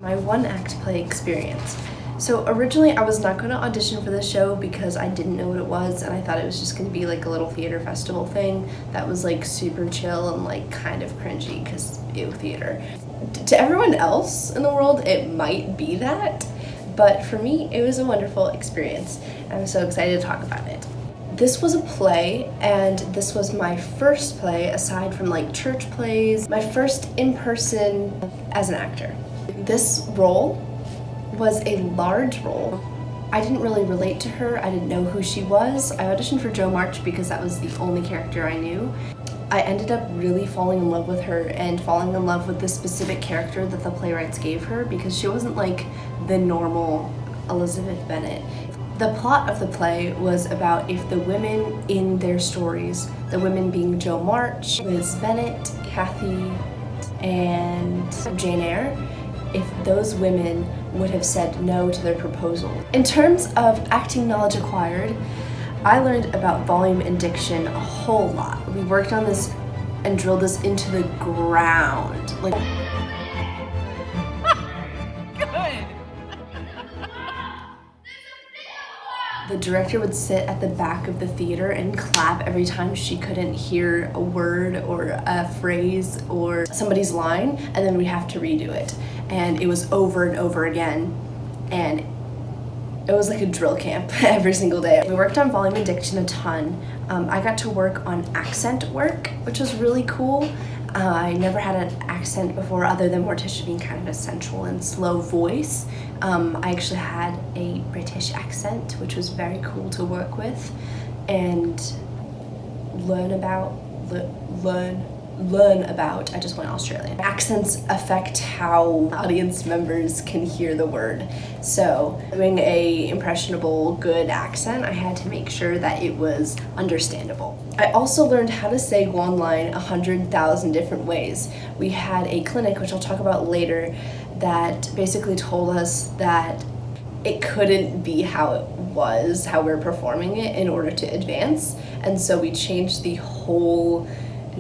My one act play experience. So originally I was not going to audition for this show because I didn't know what it was, and I thought it was just going to be like a little theater festival thing that was like super chill and like kind of cringy because ew, theater. To everyone else in the world it might be that, but for me it was a wonderful experience. I'm so excited to talk about it. This was a play, and this was my first play aside from like church plays, my first in person as an actor. This role was a large role. I didn't really relate to her. I didn't know who she was. I auditioned for Jo March because that was the only character I knew. I ended up really falling in love with her and falling in love with the specific character that the playwrights gave her because she wasn't like the normal Elizabeth Bennet. The plot of the play was about if the women in their stories, the women being Jo March, Liz Bennet, Kathy, and Jane Eyre, if those women would have said no to their proposal. In terms of acting knowledge acquired, I learned about volume and diction a whole lot. We worked on this and drilled this into the ground. Like, good. The director would sit at the back of the theater and clap every time she couldn't hear a word or a phrase or somebody's line, and then we'd have to redo it. And it was over and over again, and it was like a drill camp every single day. We worked on volume and diction a ton. I got to work on accent work, which was really cool. I never had an accent before other than Morticia being kind of a sensual and slow voice. I actually had a British accent, which was very cool to work with and learn about. I just went Australian. Accents affect how audience members can hear the word. So doing a impressionable, good accent, I had to make sure that it was understandable. I also learned how to say one line 100,000 different ways. We had a clinic, which I'll talk about later, that basically told us that it couldn't be how it was, how we're performing it in order to advance. And so we changed the whole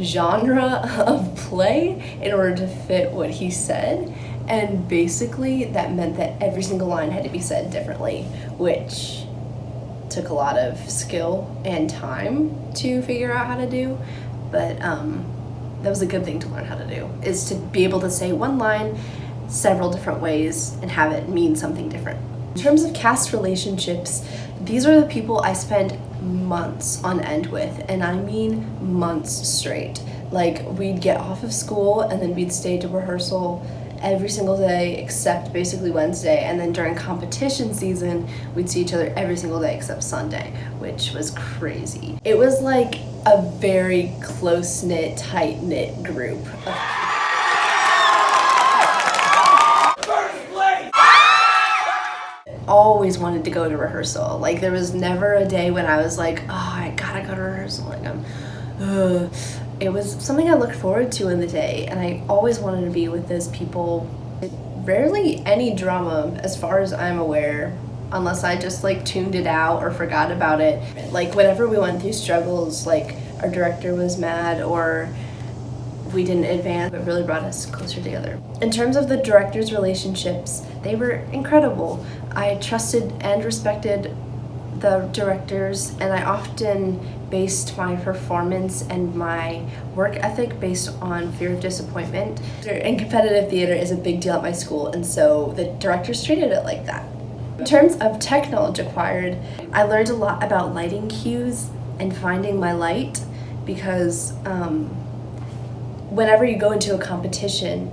genre of play in order to fit what he said, and basically that meant that every single line had to be said differently, which took a lot of skill and time to figure out how to do, but that was a good thing to learn how to do, is to be able to say one line several different ways and have it mean something different. In terms of cast relationships, these are the people I spent months on end with, and I mean months straight. Like, we'd get off of school and then we'd stay to rehearsal every single day except basically Wednesday, and then during competition season we'd see each other every single day except Sunday, which was crazy. It was like a very close-knit, tight-knit group of always wanted to go to rehearsal. Like, there was never a day when I was like, oh, I gotta go to rehearsal. Like, it was something I looked forward to in the day, and I always wanted to be with those people. Rarely any drama, as far as I'm aware, unless I just like tuned it out or forgot about it. Like, whenever we went through struggles, like our director was mad or we didn't advance, it really brought us closer together. In terms of the directors' relationships, they were incredible. I trusted and respected the directors, and I often based my performance and my work ethic based on fear of disappointment. And competitive theater is a big deal at my school, and so the directors treated it like that. In terms of tech knowledge acquired, I learned a lot about lighting cues and finding my light, because whenever you go into a competition,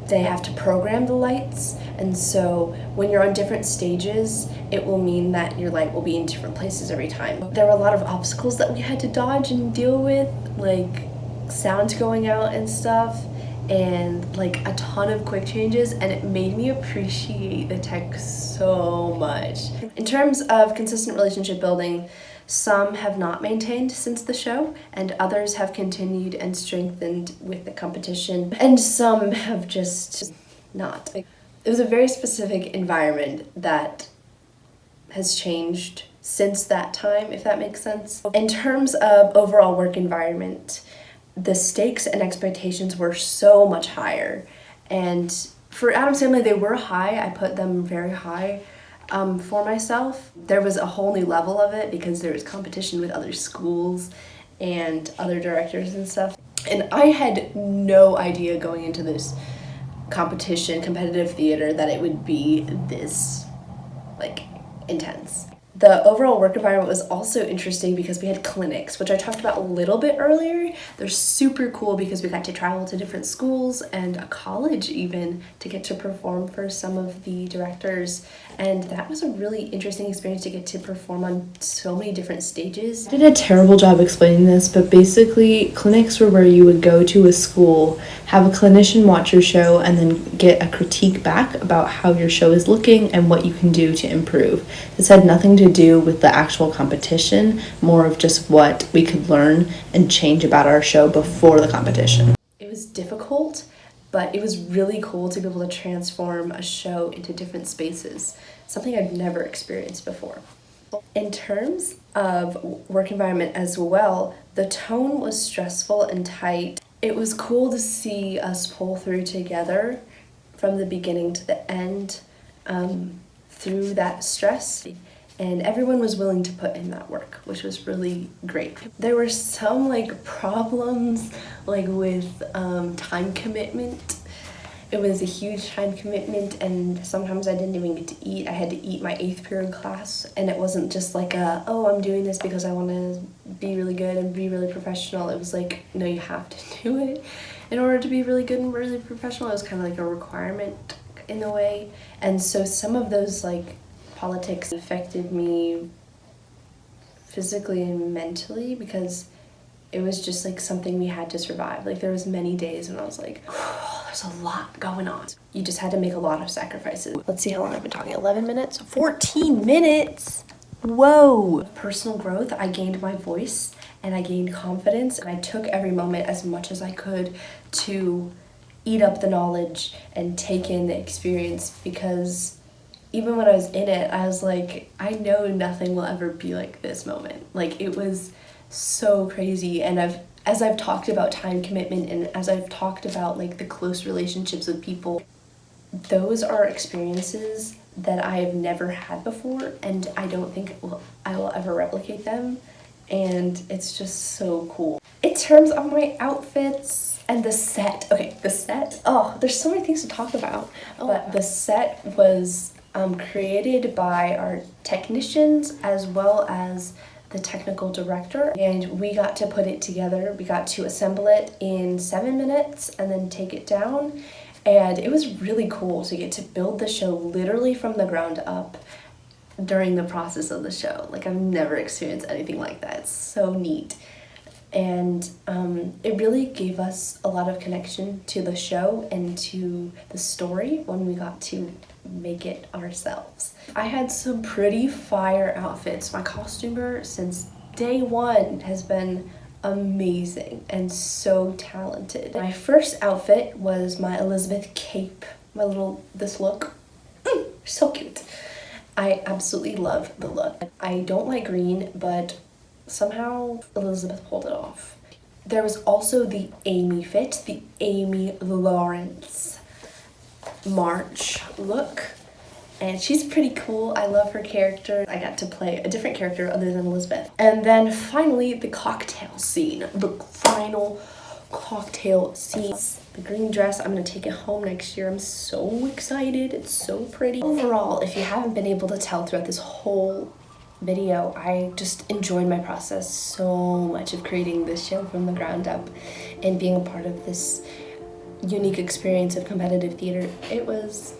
they have to program the lights, and so when you're on different stages, it will mean that your light will be in different places every time. There were a lot of obstacles that we had to dodge and deal with, like sound going out and stuff, and like a ton of quick changes, and it made me appreciate the tech so much. In terms of consistent relationship building, some have not maintained since the show, and others have continued and strengthened with the competition, and some have just not. It was a very specific environment that has changed since that time, if that makes sense. In terms of overall work environment, the stakes and expectations were so much higher, and For Addams Family, they were high. I put them very high for myself. There was a whole new level of it because there was competition with other schools and other directors and stuff. And I had no idea going into this competition, competitive theater, that it would be this, like, intense. The overall work environment was also interesting because we had clinics, which I talked about a little bit earlier. They're super cool because we got to travel to different schools and a college even to get to perform for some of the directors. And that was a really interesting experience to get to perform on so many different stages. I did a terrible job explaining this, but basically clinics were where you would go to a school, have a clinician watch your show, and then get a critique back about how your show is looking and what you can do to improve. This had nothing to do with the actual competition, more of just what we could learn and change about our show before the competition. It was difficult, but it was really cool to be able to transform a show into different spaces, something I've never experienced before. In terms of work environment as well, the tone was stressful and tight. It was cool to see us pull through together from the beginning to the end through that stress. And everyone was willing to put in that work, which was really great. There were some problems with time commitment. It was a huge time commitment, and sometimes I didn't even get to eat. I had to eat my 8th period class, and it wasn't just oh, I'm doing this because I want to be really good and be really professional. It was no, you have to do it in order to be really good and really professional. It was kind of a requirement in a way. And so some of those politics affected me physically and mentally because it was just something we had to survive. There was many days when I was there's a lot going on. You just had to make a lot of sacrifices. Let's see how long I've been talking. 11 minutes? 14 minutes? Whoa! Personal growth, I gained my voice and I gained confidence, and I took every moment as much as I could to eat up the knowledge and take in the experience, because even when I was in it, I was I know nothing will ever be like this moment. It was so crazy. And as I've talked about time commitment and as I've talked about the close relationships with people, those are experiences that I have never had before, and I don't think I will ever replicate them. And it's just so cool. In terms of my outfits and the set, there's so many things to talk about. But the set was created by our technicians as well as the technical director, and we got to put it together. We got to assemble it in 7 minutes and then take it down, and it was really cool to get to build the show literally from the ground up during the process of the show. I've never experienced anything like that. It's so neat. And it really gave us a lot of connection to the show and to the story when we got to make it ourselves. I had some pretty fire outfits. My costumer since day one has been amazing and so talented. My first outfit was my Elizabeth cape, this look. So cute. I absolutely love the look. I don't like green, but somehow Elizabeth pulled it off. There was also the Amy fit, the Amy Lawrence March look, and she's pretty cool. I love her character. I got to play a different character other than Elizabeth. And then finally the cocktail scene, the final cocktail scene. The green dress, I'm gonna take it home next year. I'm so excited. It's so pretty. Overall, if you haven't been able to tell throughout this whole video, I just enjoyed my process so much of creating this show from the ground up and being a part of this unique experience of competitive theater. It was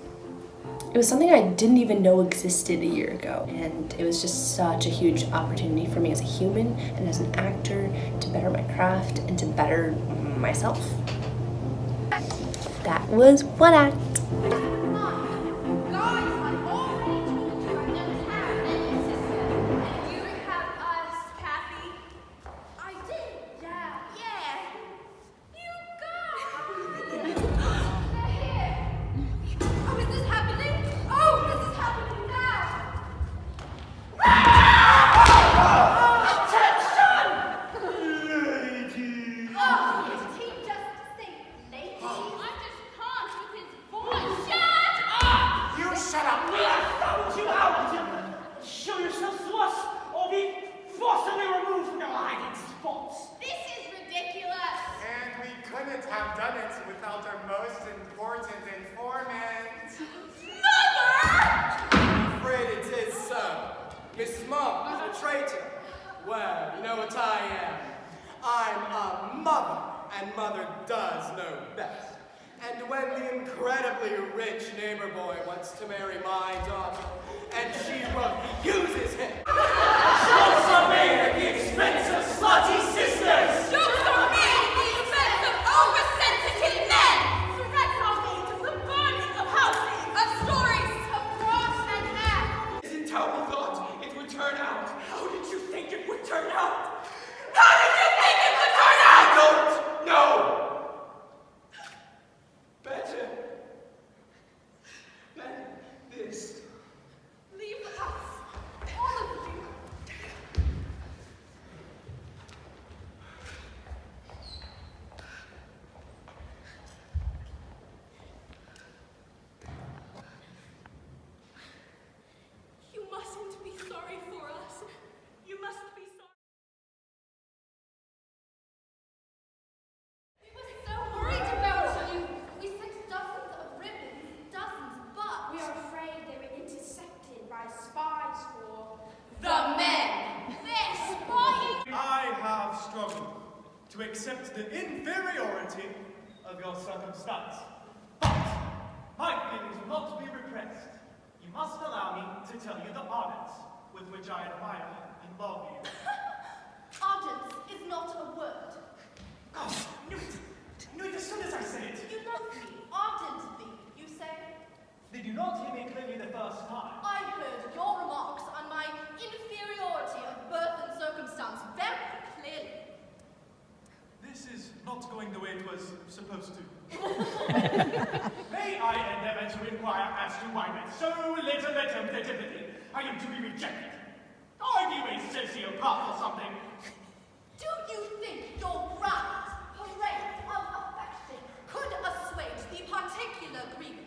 something I didn't even know existed a year ago, and it was just such a huge opportunity for me as a human and as an actor to better my craft and to better myself. That was one act. I just can't with his voice. shut up! We have found you out! Show yourselves to us, or be forcibly removed from your hiding spots! This is ridiculous! And we couldn't have done it without our most important informant. Mother! I'm afraid it is so. Mrs. Mom is a traitor. Well, you know what I am. I'm a mother, and mother does know best. And when the incredibly rich neighbor boy wants to marry my daughter, and she refuses him. Jokes are made at the expense of slutty sisters! Jokes are made at the expense of oversensitive men! Threats are made of the burning of houses, of stories of cross and half. It's a terrible thought. It would turn out. How did you think it would turn out? How did you think it would turn out? I don't know. Better than this. Leave us, all of you. You mustn't be sorry for us. You must be sorry. We were so worried about you. We sent dozens of ribbons, but we are afraid they were intercepted by spies for the men. They're spying. I have struggled to accept the inferiority of your circumstance. But my feelings will not be repressed. You must allow me to tell you the ardence with which I admire and love you. Ardence is not a word. Gosh, I knew it. I knew it as soon as I said it. You love me, ardently, you say? Did you not hear me clearly the first time? I heard your remarks on my inferiority of birth and circumstance very clearly. This is not going the way it was supposed to. May I endeavor to inquire as to why with so little antipathy I am to be rejected? Are you a sociopath or something? Do you think your grand parade of affection could assuage the particular grievance